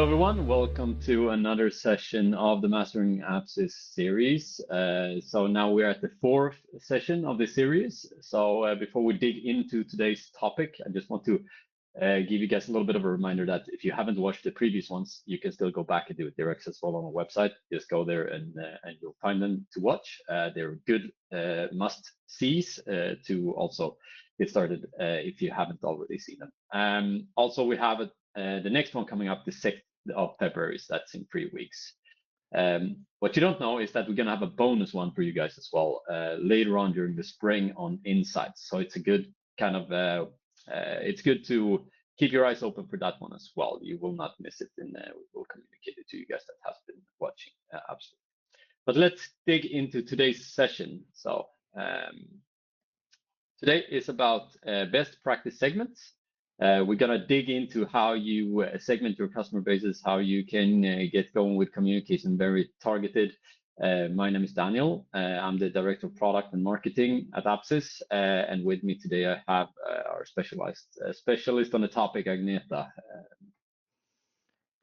Hello everyone, welcome to another session of the Mastering Apsis series. So now we're at the fourth session of the series. So before we dig into today's topic, I just want to give you guys a little bit of a reminder that if you haven't watched the previous ones, you can still go back and do it. They're accessible on our website. Just go there and you'll find them to watch. They're good must-sees to also get started if you haven't already seen them. Also, we have the next one coming up, the 6th of February, so that's in 3 weeks. What you don't know is that we're going to have a bonus one for you guys as well later on during the spring on insights. So it's a good kind of it's good to keep your eyes open for that one as well. You will not miss it, and we will communicate it to you guys that has been watching. Absolutely. But let's dig into today's session. So today is about best practice segments. We're going to dig into how you segment your customer bases, how you can get going with communication very targeted. My name is Daniel. I'm the Director of Product and Marketing at Apsis. And with me today, I have our specialist on the topic, Agneta.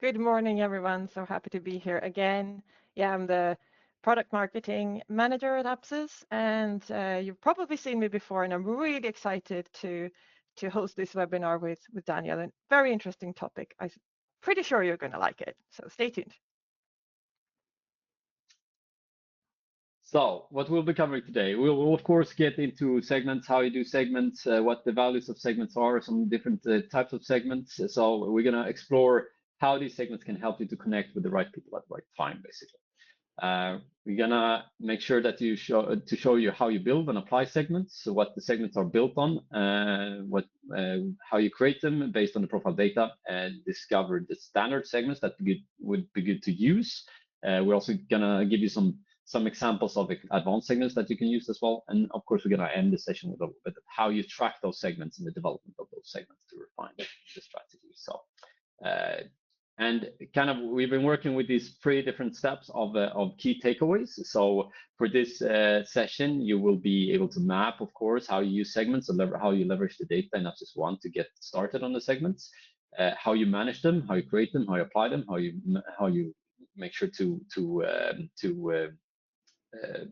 Good morning, everyone. So happy to be here again. Yeah, I'm the Product Marketing Manager at Apsis, and you've probably seen me before, and I'm really excited to host this webinar with Daniel. A very interesting topic. I'm pretty sure you're going to like it. So stay tuned. So what we'll be covering today, we'll of course get into segments, how you do segments, what the values of segments are, some different types of segments. So we're going to explore how these segments can help you to connect with the right people at the right time, basically. We're gonna make sure that you show you how you build and apply segments, so what the segments are built on, how you create them based on the profile data, and discover the standard segments that would be good to use. We're also gonna give you some examples of advanced segments that you can use as well, and of course we're gonna end the session with a little bit of how you track those segments and the development of those segments to refine the strategy. So. And kind of, we've been working with these 3 different steps of key takeaways. So for this session, you will be able to map, of course, how you use segments, how you leverage the data in Apsis 1 to get started on the segments, how you manage them, how you create them, how you apply them, how you make sure to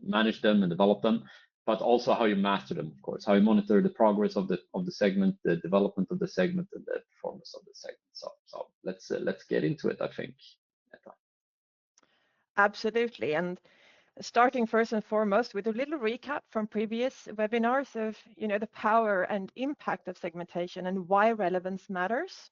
manage them and develop them, but also how you master them, of course, how you monitor the progress of the segment, the development of the segment, and the performance of the segment. So let's get into it, I think. Absolutely. And starting first and foremost with a little recap from previous webinars of the power and impact of segmentation and why relevance matters.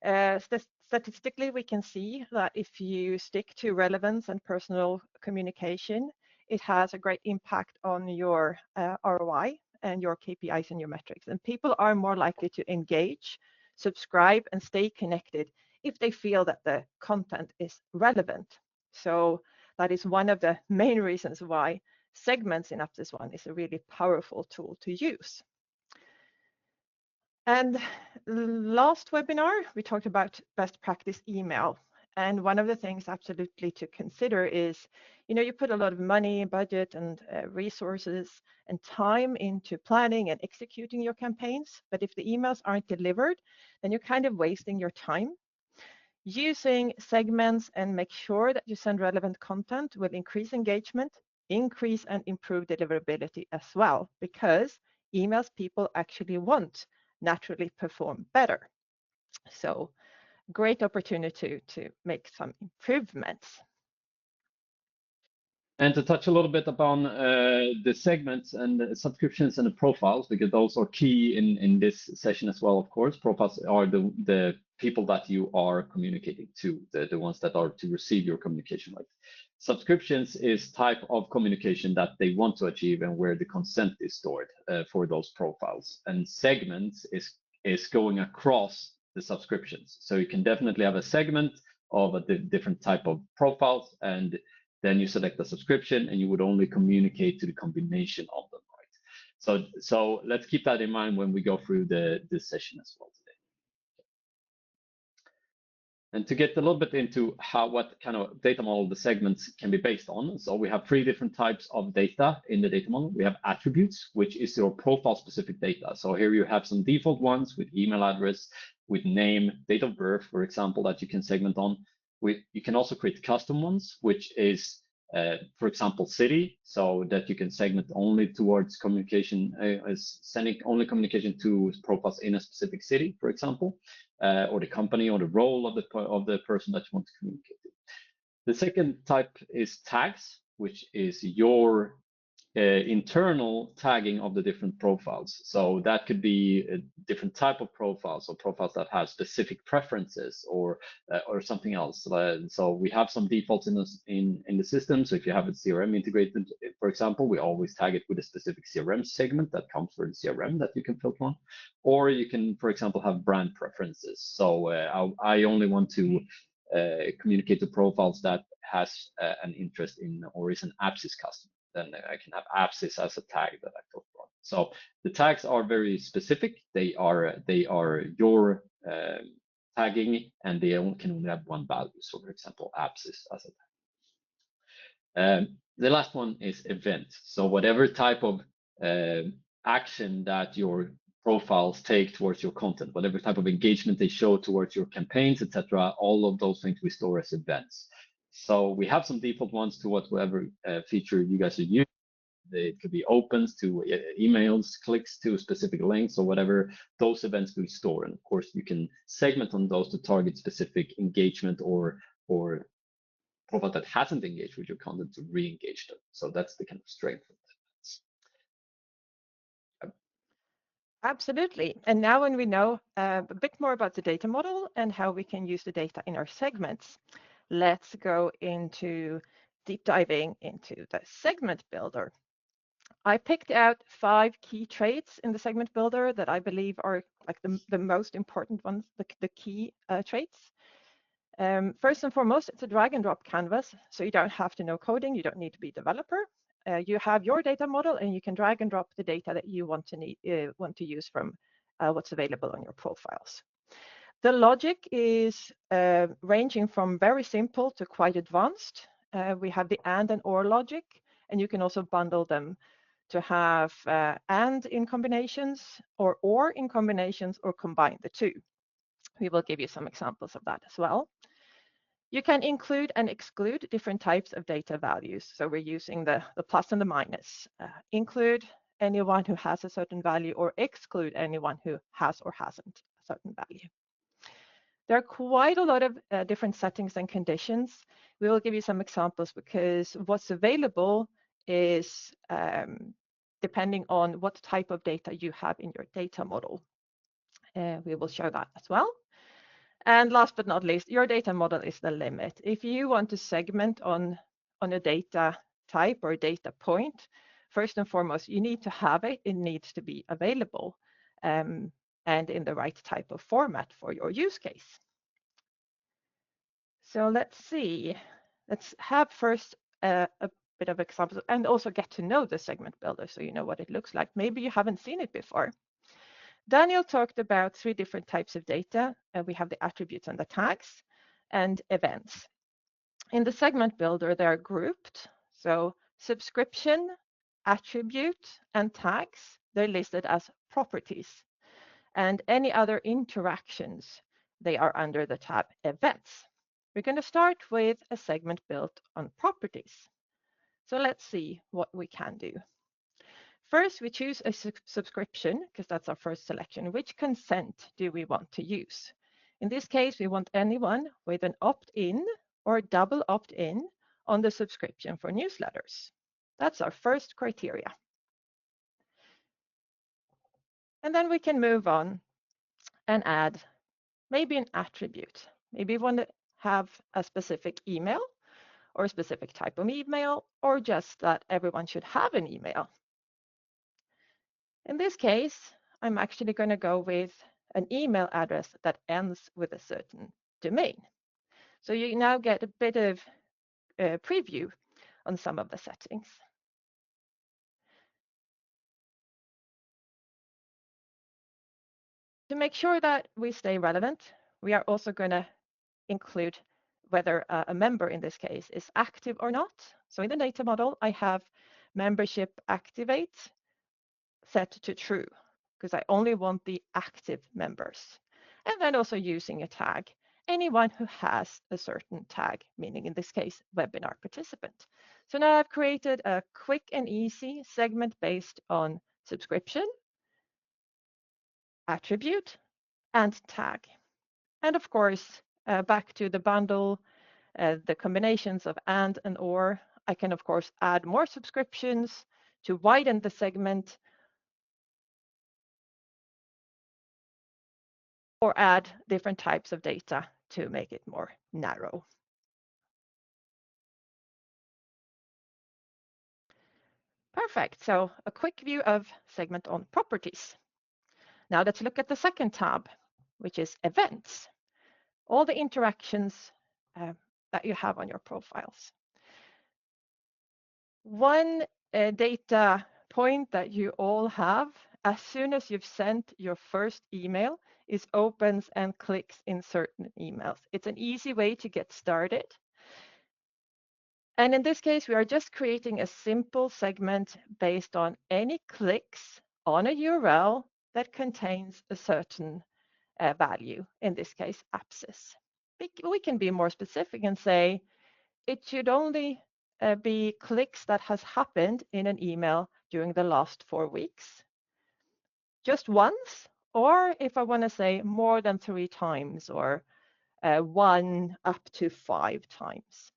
Statistically, we can see that if you stick to relevance and personal communication, it has a great impact on your ROI and your KPIs and your metrics. And people are more likely to engage, subscribe, and stay connected if they feel that the content is relevant. So that is one of the main reasons why segments in Apsis 1 is a really powerful tool to use. And last webinar, we talked about best practice email. And one of the things absolutely to consider is, you put a lot of money, budget, and resources and time into planning and executing your campaigns. But if the emails aren't delivered, then you're kind of wasting your time. Using segments and make sure that you send relevant content will increase engagement, increase and improve deliverability as well, because emails people actually want naturally perform better. So great opportunity to make some improvements. And to touch a little bit upon the segments and the subscriptions and the profiles, because those are key in this session as well, of course. Profiles are the people that you are communicating to, the ones that are to receive your communication rights. Subscriptions is type of communication that they want to achieve and where the consent is stored for those profiles. And segments is going across the subscriptions. So you can definitely have a segment of a different type of profiles, and then you select a subscription and you would only communicate to the combination of them, right? So let's keep that in mind when we go through this session as well today. And to get a little bit into what kind of data model the segments can be based on, so we have three different types of data in the data model. We have attributes, which is your profile specific data. So here you have some default ones with email address, with name, date of birth, for example, that you can segment on. You can also create custom ones, which is for example, city, so that you can segment only towards communication, sending only communication to profiles in a specific city, for example, or the company or the role of the person that you want to communicate to. The second type is tags, which is your internal tagging of the different profiles. So that could be a different type of profiles, or profiles that have specific preferences or something else. So we have some defaults in the system. So if you have a CRM integrated, for example, we always tag it with a specific CRM segment that comes for the CRM that you can filter on. Or you can, for example, have brand preferences. So I only want to communicate to profiles that has an interest in or is an Apsis customer. Then I can have Apsis as a tag that I filter on. So the tags are very specific. They are your tagging, and they can only have one value. So for example, Apsis as a tag. The last one is event. So whatever type of action that your profiles take towards your content, whatever type of engagement they show towards your campaigns, etc., all of those things we store as events. So we have some default ones to whatever feature you guys are using. It could be opens to emails, clicks to specific links, or whatever those events we store. And of course, you can segment on those to target specific engagement or profile that hasn't engaged with your content to re-engage them. So that's the kind of strength of it. Absolutely. And now when we know a bit more about the data model and how we can use the data in our segments, let's go into deep diving into the segment builder. I picked out 5 key traits in the segment builder that I believe are like the most important ones, the key traits. First and foremost, it's a drag and drop canvas, so you don't have to know coding, you don't need to be a developer. You have your data model and you can drag and drop the data that you want to use from what's available on your profiles. The logic is ranging from very simple to quite advanced. We have the and or logic, and you can also bundle them to have and in combinations or in combinations or combine the two. We will give you some examples of that as well. You can include and exclude different types of data values. So we're using the plus and the minus. Include anyone who has a certain value or exclude anyone who has or hasn't a certain value. There are quite a lot of different settings and conditions. We will give you some examples because what's available is depending on what type of data you have in your data model. We will show that as well. And last but not least, your data model is the limit. If you want to segment on a data type or a data point, first and foremost, you need to have it. It needs to be available and in the right type of format for your use case. So let's see. Let's have first a bit of examples and also get to know the segment builder so you know what it looks like. Maybe you haven't seen it before. Daniel talked about 3 different types of data. We have the attributes and the tags and events. In the segment builder, they are grouped. So subscription, attribute, and tags, they're listed as properties. And any other interactions, they are under the tab events. We're going to start with a segment built on properties. So let's see what we can do. First, we choose a subscription because that's our first selection. Which consent do we want to use? In this case, we want anyone with an opt-in or double opt-in on the subscription for newsletters. That's our first criteria. And then we can move on and add maybe an attribute. Maybe we want to have a specific email or a specific type of email, or just that everyone should have an email. In this case, I'm actually going to go with an email address that ends with a certain domain. So you now get a bit of preview on some of the settings. To make sure that we stay relevant, we are also going to include whether a member in this case is active or not. So in the data model, I have membership activate set to true because I only want the active members. And then also using a tag, anyone who has a certain tag, meaning in this case, webinar participant. So now I've created a quick and easy segment based on subscription, attribute, and tag. And of course, back to the bundle, the combinations of and or, I can of course add more subscriptions to widen the segment or add different types of data to make it more narrow. Perfect. So a quick view of segment on properties. Now let's look at the second tab, which is events. All the interactions that you have on your profiles. One data point that you all have, as soon as you've sent your first email, is opens and clicks in certain emails. It's an easy way to get started. And in this case, we are just creating a simple segment based on any clicks on a URL that contains a certain value, in this case, Apsis. We can be more specific and say it should only be clicks that has happened in an email during the last 4 weeks, just once, or if I want to say more than 3 times or 1 up to 5 times.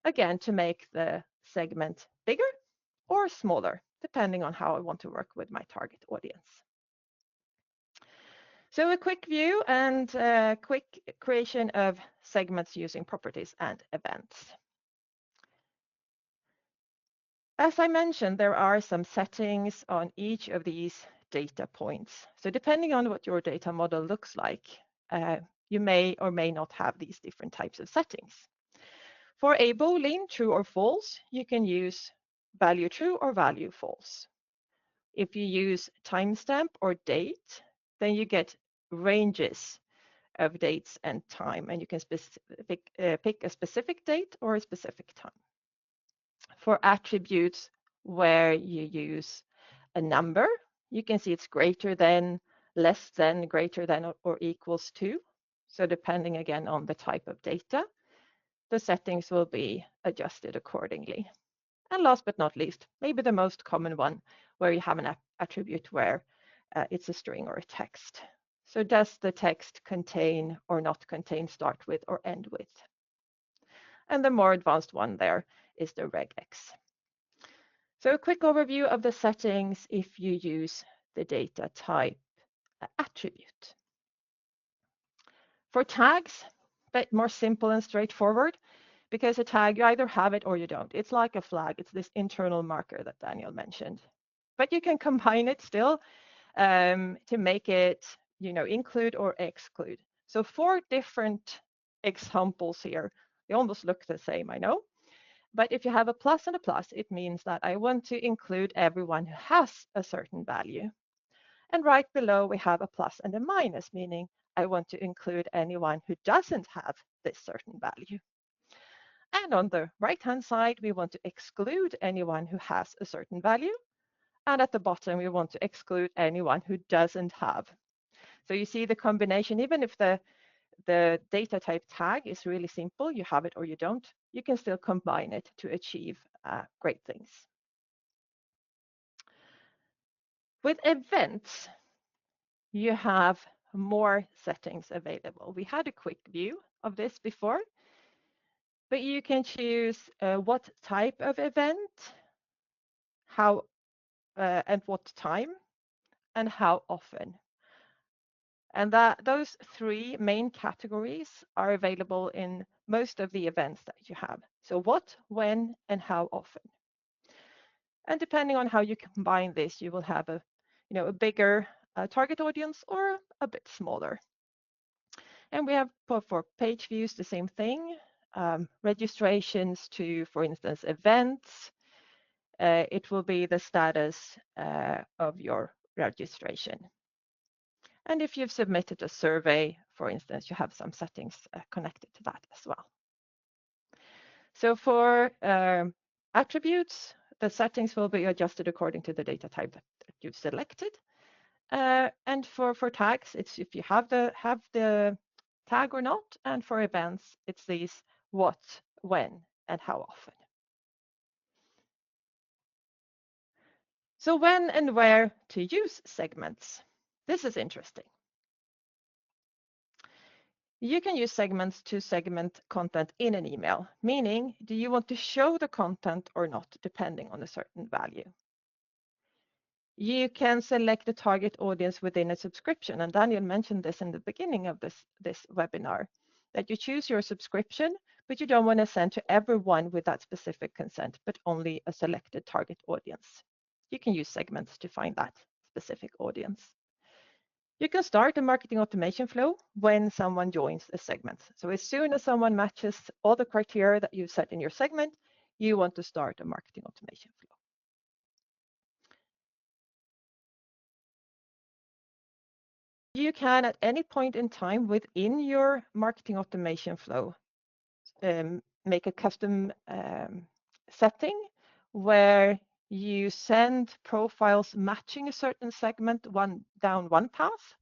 Again, to make the segment bigger or smaller, depending on how I want to work with my target audience. So a quick view and quick creation of segments using properties and events. As I mentioned, there are some settings on each of these data points. So depending on what your data model looks like, you may or may not have these different types of settings. For a Boolean, true or false, you can use value true or value false. If you use timestamp or date, then you get ranges of dates and time, and you can pick a specific date or a specific time. For attributes where you use a number, you can see it's greater than, less than, greater than, or equals to. So depending again on the type of data, the settings will be adjusted accordingly. And last but not least, maybe the most common one, where you have an attribute where it's a string or a text. So does the text contain or not contain start with or end with? And the more advanced one there is the regex. So a quick overview of the settings if you use the data type attribute. For tags, a bit more simple and straightforward, because a tag, you either have it or you don't. It's like a flag. It's this internal marker that Daniel mentioned. But you can combine it still to make it, include or exclude. So 4 different examples here. They almost look the same, I know. But if you have a plus and a plus, it means that I want to include everyone who has a certain value. And right below, we have a plus and a minus, meaning I want to include anyone who doesn't have this certain value. And on the right-hand side, we want to exclude anyone who has a certain value. And at the bottom, we want to exclude anyone who doesn't have. So you see the combination, even if the data type tag is really simple, you have it or you don't, you can still combine it to achieve great things. With events, you have more settings available. We had a quick view of this before, but you can choose what type of event, how and what time, and how often. And those 3 main categories are available in most of the events that you have. So what, when, and how often. And depending on how you combine this, you will have a bigger target audience or a bit smaller. And we have for page views the same thing. Registrations to, for instance, events. It will be the status of your registration. And if you've submitted a survey for instance, you have some settings connected to that as well. So for attributes, the settings will be adjusted according to the data type that you've selected. And for tags, it's if you have the tag or not. And for events, it's these what, when, and how often. So when and where to use segments. This is interesting. You can use segments to segment content in an email, meaning do you want to show the content or not, depending on a certain value. You can select the target audience within a subscription, and Daniel mentioned this in the beginning of this webinar, that you choose your subscription, but you don't want to send to everyone with that specific consent, but only a selected target audience. You can use segments to find that specific audience. You can start a marketing automation flow when someone joins a segment. So as soon as someone matches all the criteria that you set in your segment, you want to start a marketing automation flow. You can, at any point in time within your marketing automation flow, make a custom setting where you send profiles matching a certain segment down one path,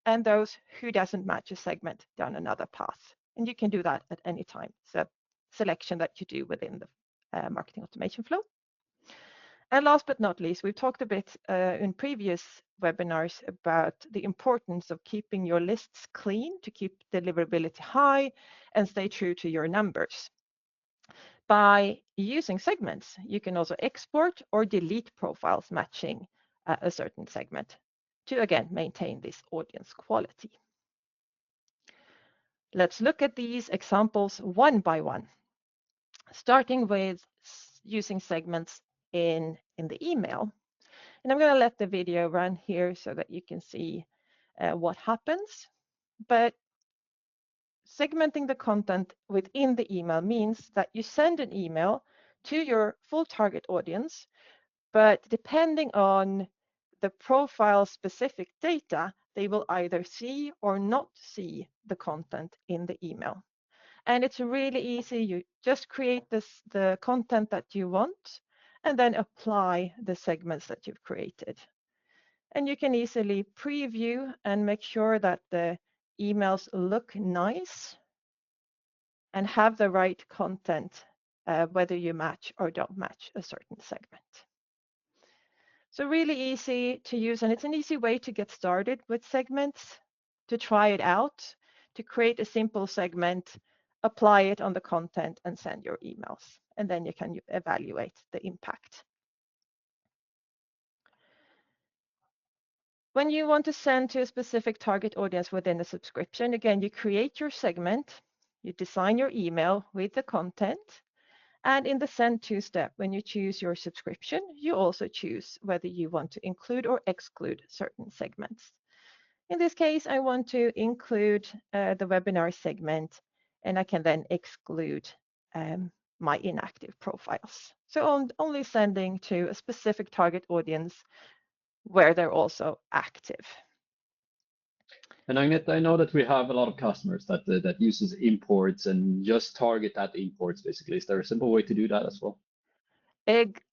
and those who doesn't match a segment down another path. And you can do that at any time. It's a selection that you do within the marketing automation flow. And last but not least, we've talked a bit in previous webinars about the importance of keeping your lists clean to keep deliverability high and stay true to your numbers. By using segments, you can also export or delete profiles matching a certain segment to, again, maintain this audience quality. Let's look at these examples one by one, starting with using segments in the email. And I'm going to let the video run here so that you can see what happens. But segmenting the content within the email means that you send an email to your full target audience, but depending on the profile specific data, they will either see or not see the content in the email. And it's really easy. You just create the content that you want and then apply the segments that you've created. And you can easily preview and make sure that the emails look nice and have the right content, whether you match or don't match a certain segment. So really easy to use, and it's an easy way to get started with segments, to try it out, to create a simple segment, apply it on the content, and send your emails. And then you can evaluate the impact. When you want to send to a specific target audience within a subscription, again, you create your segment, you design your email with the content, and in the send to step, when you choose your subscription, you also choose whether you want to include or exclude certain segments. In this case, I want to include the webinar segment, and I can then exclude my inactive profiles. So I'm only sending to a specific target audience where they're also active. And Agneta, I know that we have a lot of customers that uses imports and just target at imports, basically. Is there a simple way to do that as well?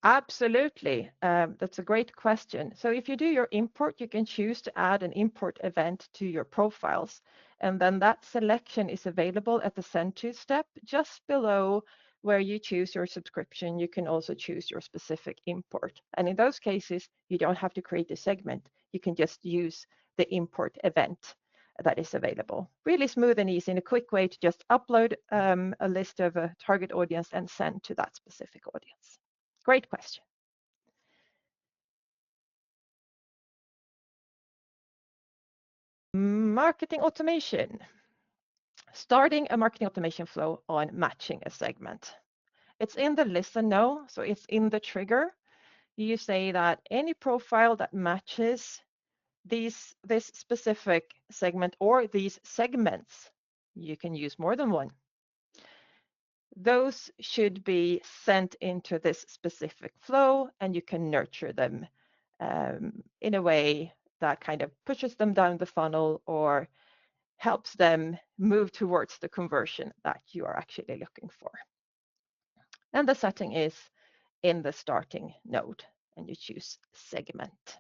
Absolutely. That's a great question. So if you do your import, you can choose to add an import event to your profiles. And then that selection is available at the send to step just below where you choose your subscription. You can also choose your specific import. And in those cases, you don't have to create a segment. You can just use the import event that is available. Really smooth and easy, and a quick way to just upload a list of a target audience and send to that specific audience. Great question. Marketing automation. Starting a marketing automation flow on matching a segment. It's in the listen now, so it's in the trigger. You say that any profile that matches this specific segment or these segments, you can use more than one. Those should be sent into this specific flow, and you can nurture them in a way that kind of pushes them down the funnel or helps them move towards the conversion that you are actually looking for. And the setting is in the starting node, and you choose segment.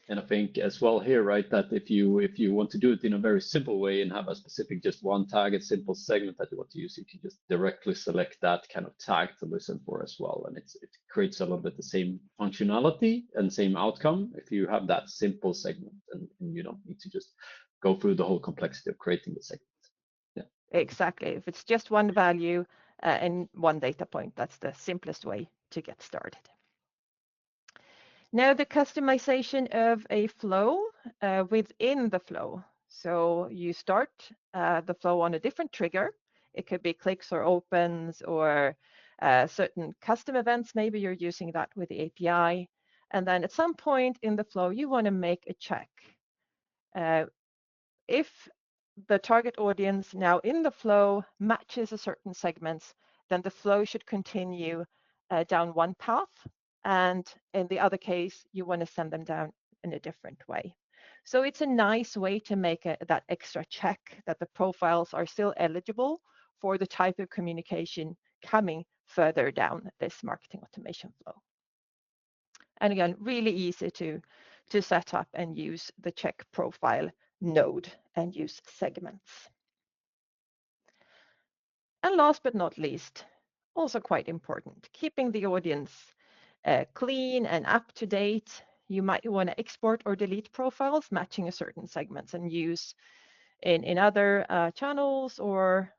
And I think as well here, right, that if you want to do it in a very simple way and have a specific just one tag, a simple segment that you want to use, you can just directly select that kind of tag to listen for as well. And it creates a little bit the same functionality and same outcome if you have that simple segment, and you don't need to just go through the whole complexity of creating the segment. Yeah. Exactly. If it's just one value and one data point, that's the simplest way to get started. Now the customization of a flow within the flow. So you start the flow on a different trigger. It could be clicks or opens or certain custom events. Maybe you're using that with the API. And then at some point in the flow, you want to make a check. If the target audience now in the flow matches a certain segments, then the flow should continue down one path. And in the other case, you want to send them down in a different way. So it's a nice way to make that extra check that the profiles are still eligible for the type of communication coming further down this marketing automation flow. And again, really easy to set up and use the check profile node and use segments. And last but not least, also quite important, keeping the audience clean and up to date. You might want to export or delete profiles matching a certain segments and use in other channels, or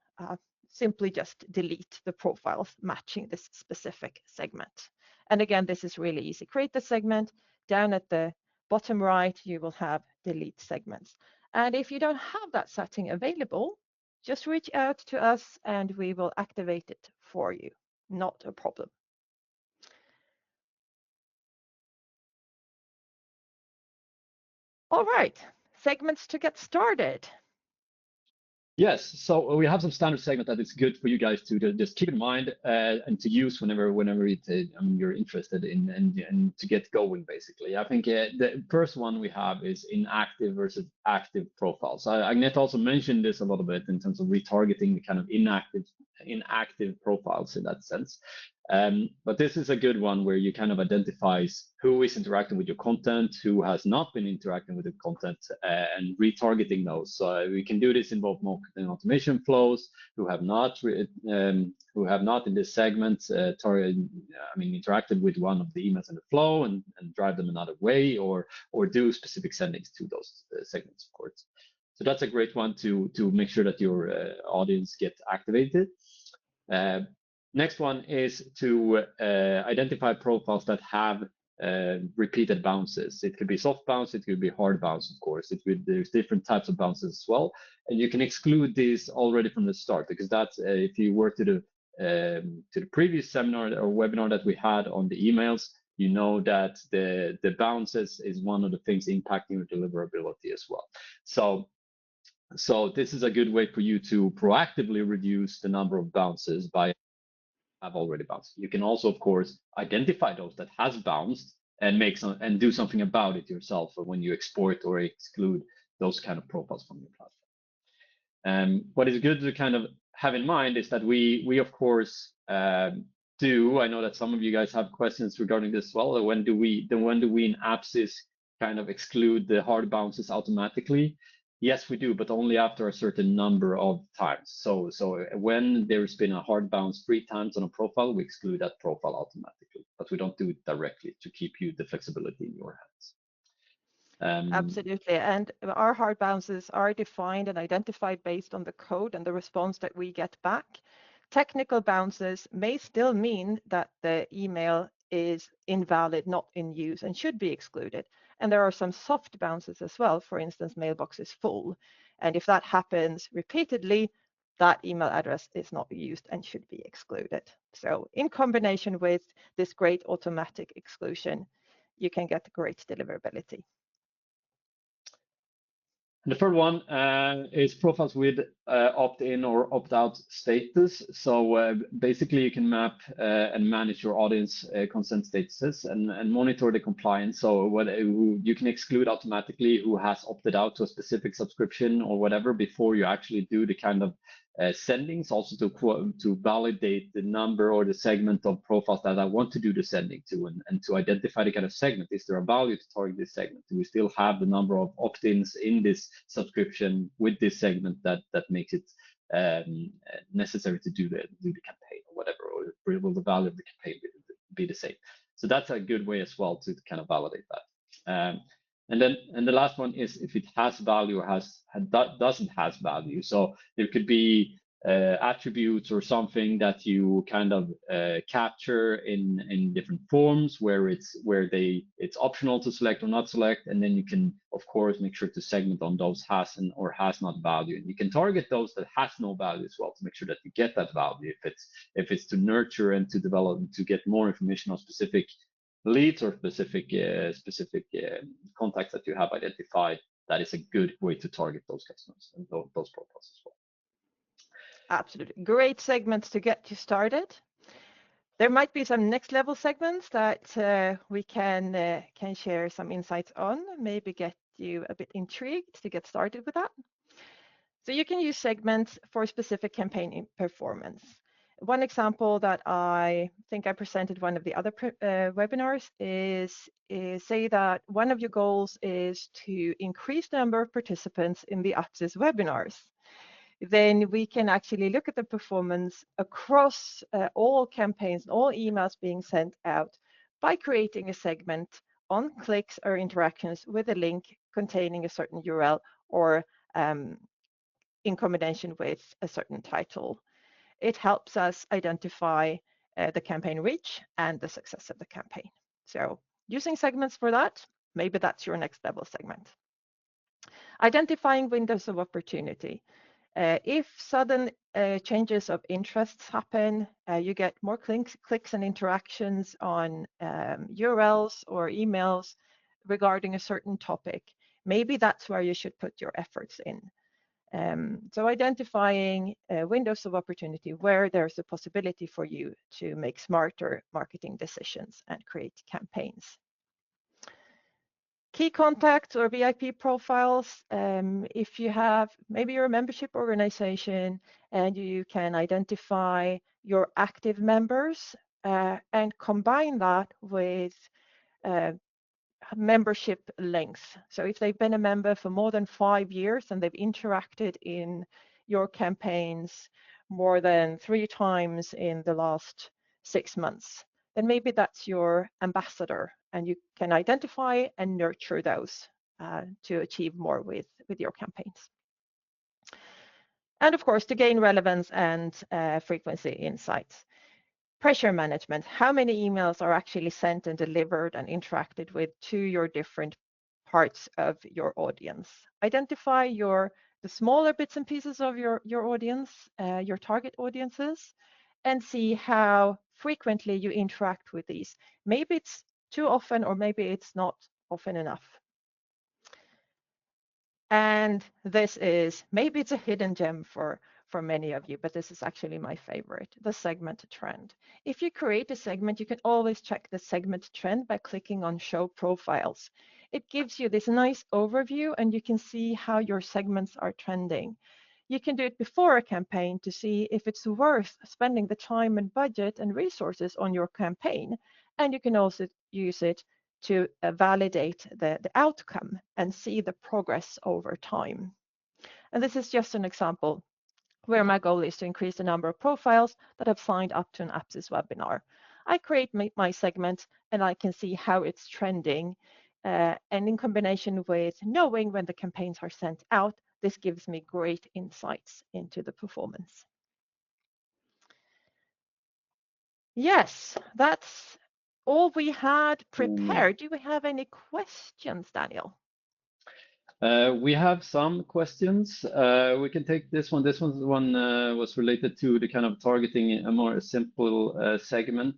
simply just delete the profiles matching this specific segment. And again, this is really easy. Create the segment. Down at the bottom right, you will have delete segments. And if you don't have that setting available, just reach out to us and we will activate it for you. Not a problem. All right, segments to get started. Yes, so we have some standard segment that is good for you guys to just keep in mind and to use whenever you're interested in and to get going. Basically, I think the first one we have is inactive versus active profiles. Agnete also mentioned this a little bit in terms of retargeting the kind of inactive profiles in that sense. But this is a good one where you kind of identifies who is interacting with your content, who has not been interacting with the content, and retargeting those. So we can do this in both marketing automation flows, who have not in this segment interacted with one of the emails in the flow and drive them another way, or do specific sendings to those segments, of course. So that's a great one to make sure that your audience get activated. Next one is to identify profiles that have repeated bounces. It could be soft bounce, it could be hard bounce, of course. There's different types of bounces as well, and you can exclude these already from the start, because that's if you were to the previous seminar or webinar that we had on the emails, you know that the bounces is one of the things impacting your deliverability as well. So this is a good way for you to proactively reduce the number of bounces by have already bounced. You can also, of course, identify those that has bounced and do something about it yourself when you export or exclude those kind of profiles from your platform. What is good to kind of have in mind is that we of course do. I know that some of you guys have questions regarding this as well. When do we in Apsis kind of exclude the hard bounces automatically? Yes, we do, but only after a certain number of times. So when there's been a hard bounce 3 times on a profile, we exclude that profile automatically, but we don't do it directly to keep you the flexibility in your hands. Absolutely. And our hard bounces are defined and identified based on the code and the response that we get back. Technical bounces may still mean that the email is invalid, not in use, and should be excluded. And there are some soft bounces as well. For instance, mailbox is full. And if that happens repeatedly, that email address is not used and should be excluded. So in combination with this great automatic exclusion, you can get great deliverability. The third one is profiles with opt-in or opt-out status. So basically, you can map and manage your audience consent statuses and monitor the compliance. So you can exclude automatically who has opted out to a specific subscription or whatever before you actually do the kind of sendings, also to validate the number or the segment of profiles that I want to do the sending to, and to identify the kind of segment. Is there a value to target this segment? Do we still have the number of opt-ins in this subscription with this segment that makes it necessary to do the campaign or whatever, or will the value of the campaign be the same? So that's a good way as well to kind of validate that. And the last one is if it has value or doesn't has value. So there could be attributes or something that you kind of capture in different forms where it's optional to select or not select, and then you can of course make sure to segment on those has or has not value, and you can target those that has no value as well to make sure that you get that value if it's to nurture and to develop to get more information on specific leads or specific contacts that you have identified. That is a good way to target those customers and those profiles as well. Absolutely. Great segments to get you started. There might be some next level segments that we can share some insights on, maybe get you a bit intrigued to get started with that. So you can use segments for specific campaign performance. One example that I think I presented one of the other webinars is say that one of your goals is to increase the number of participants in the Apsis webinars. Then we can actually look at the performance across all campaigns, all emails being sent out by creating a segment on clicks or interactions with a link containing a certain URL or in combination with a certain title. It helps us identify the campaign reach and the success of the campaign. So using segments for that, maybe that's your next level segment. Identifying windows of opportunity. If sudden changes of interests happen, you get more clicks and interactions on URLs or emails regarding a certain topic, maybe that's where you should put your efforts in. So identifying windows of opportunity where there's a possibility for you to make smarter marketing decisions and create campaigns. Key contacts or VIP profiles, if you have, maybe you're a membership organization and you can identify your active members and combine that with membership length. So if they've been a member for more than 5 years and they've interacted in your campaigns more than 3 times in the last 6 months, then maybe that's your ambassador, and you can identify and nurture those to achieve more with your campaigns. And of course, to gain relevance and frequency insights. Pressure management, how many emails are actually sent and delivered and interacted with to your different parts of your audience. Identify the smaller bits and pieces of your audience, your target audiences, and see how frequently you interact with these. Maybe it's too often or maybe it's not often enough. And this is, maybe it's a hidden gem for many of you, but this is actually my favorite, the segment trend. If you create a segment, you can always check the segment trend by clicking on Show Profiles. It gives you this nice overview and you can see how your segments are trending. You can do it before a campaign to see if it's worth spending the time and budget and resources on your campaign. And you can also use it to validate the outcome and see the progress over time. And this is just an example where my goal is to increase the number of profiles that have signed up to an Apsis webinar. I create my segment and I can see how it's trending. And in combination with knowing when the campaigns are sent out, this gives me great insights into the performance. Yes, that's all we had prepared. Do we have any questions, Daniel? We have some questions. We can take this one. This one was related to the kind of targeting a more simple segment.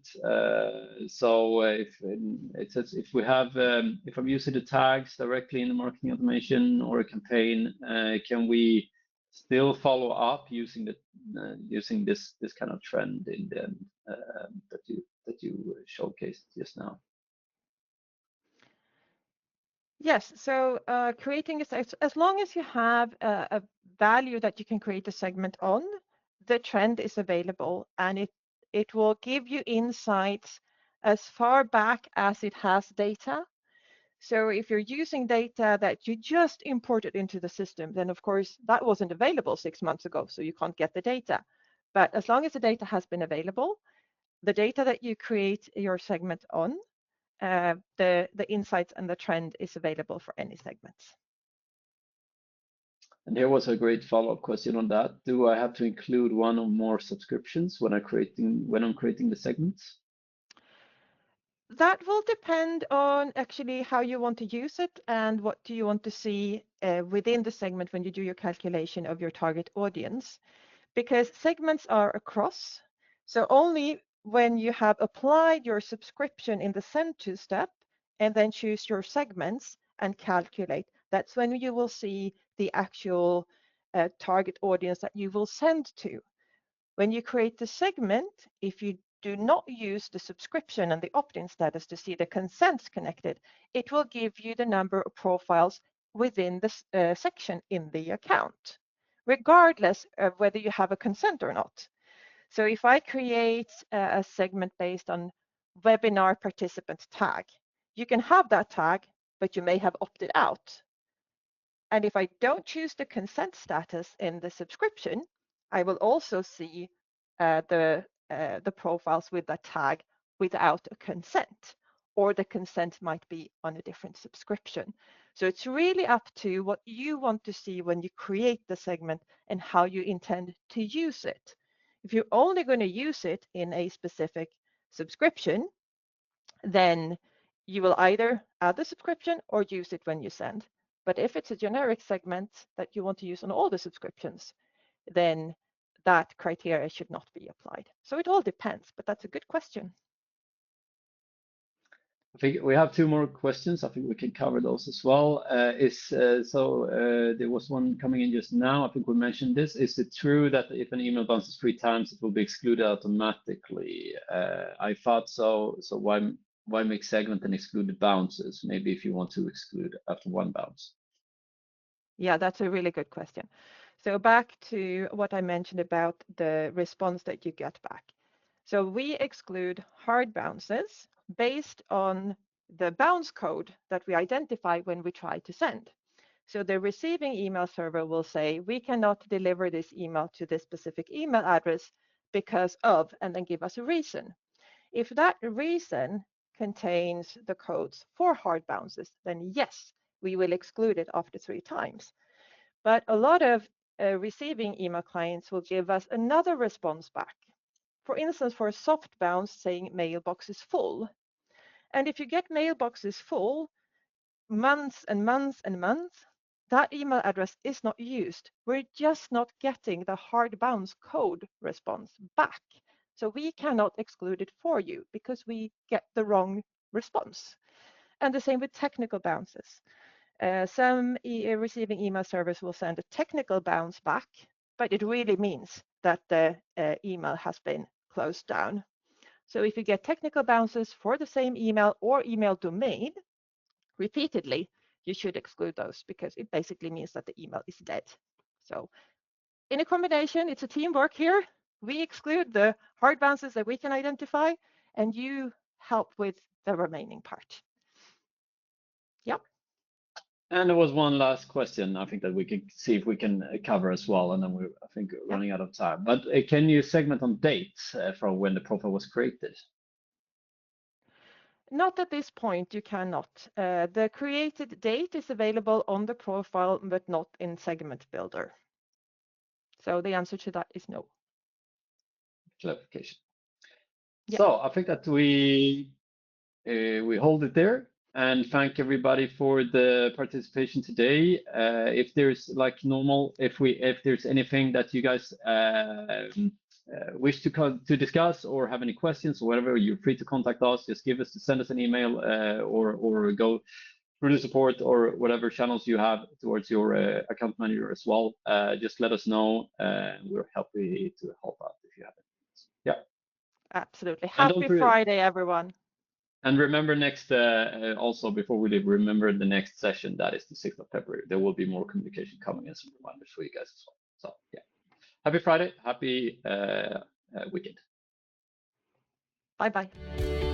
So if it says if I'm using the tags directly in the marketing automation or a campaign, can we still follow up using the using this kind of trend in the that you showcased just now? Yes, so creating as long as you have a value that you can create a segment on, the trend is available, and it will give you insights as far back as it has data. So if you're using data that you just imported into the system, then of course that wasn't available 6 months ago, so you can't get the data. But as long as the data has been available, the data that you create your segment on, the insights and the trend is available for any segments. And here was a great follow-up question on that. Do I have to include one or more subscriptions when I'm creating the segments? That will depend on actually how you want to use it and what do you want to see within the segment when you do your calculation of your target audience. Because segments are across, so only when you have applied your subscription in the send to step and then choose your segments and calculate, that's when you will see the actual target audience that you will send to. When you create the segment, if you do not use the subscription and the opt-in status to see the consents connected, it will give you the number of profiles within the section in the account, regardless of whether you have a consent or not. So if I create a segment based on webinar participant tag, you can have that tag, but you may have opted out. And if I don't choose the consent status in the subscription, I will also see the profiles with that tag without a consent, or the consent might be on a different subscription. So it's really up to what you want to see when you create the segment and how you intend to use it. If you're only going to use it in a specific subscription, then you will either add the subscription or use it when you send. But if it's a generic segment that you want to use on all the subscriptions, then that criteria should not be applied. So it all depends, but that's a good question. I think we have two more questions. I think we can cover those as well. There was one coming in just now. I think we mentioned this. Is it true that if an email bounces 3 times, it will be excluded automatically? I thought so. So why make segment and exclude the bounces? Maybe if you want to exclude after 1 bounce. Yeah, that's a really good question. So back to what I mentioned about the response that you get back. So we exclude hard bounces based on the bounce code that we identify when we try to send. So the receiving email server will say, we cannot deliver this email to this specific email address because of, and then give us a reason. If that reason contains the codes for hard bounces, then yes, we will exclude it after 3 times. But a lot of receiving email clients will give us another response back. For instance, for a soft bounce saying mailbox is full. And if you get mailbox is full months and months and months, that email address is not used. We're just not getting the hard bounce code response back. So we cannot exclude it for you because we get the wrong response. And the same with technical bounces. Some receiving email servers will send a technical bounce back, but it really means that the email has been closed down. So if you get technical bounces for the same email or email domain repeatedly, you should exclude those because it basically means that the email is dead. So in a combination, it's a teamwork here. We exclude the hard bounces that we can identify, and you help with the remaining part. Yep. And there was one last question I think that we could see if we can cover as well, and then we're, I think, running out of time. But can you segment on dates from when the profile was created? Not at this point, you cannot. The created date is available on the profile, but not in Segment Builder. So the answer to that is no. Clarification. Yeah. So I think that we hold it there and thank everybody for the participation today. If there's like normal, if there's anything that you guys wish to discuss or have any questions or whatever, you're free to contact us. Just send us an email or go through the support or whatever channels you have towards your account manager as well. Just let us know. We're happy to help out if you have any. Yeah. Absolutely. And don't Happy forget, Friday, everyone. and remember next, also before we leave, remember the next session, that is the 6th of February. There will be more communication coming and some reminders for you guys as well. So yeah, happy Friday, happy weekend. Bye-bye.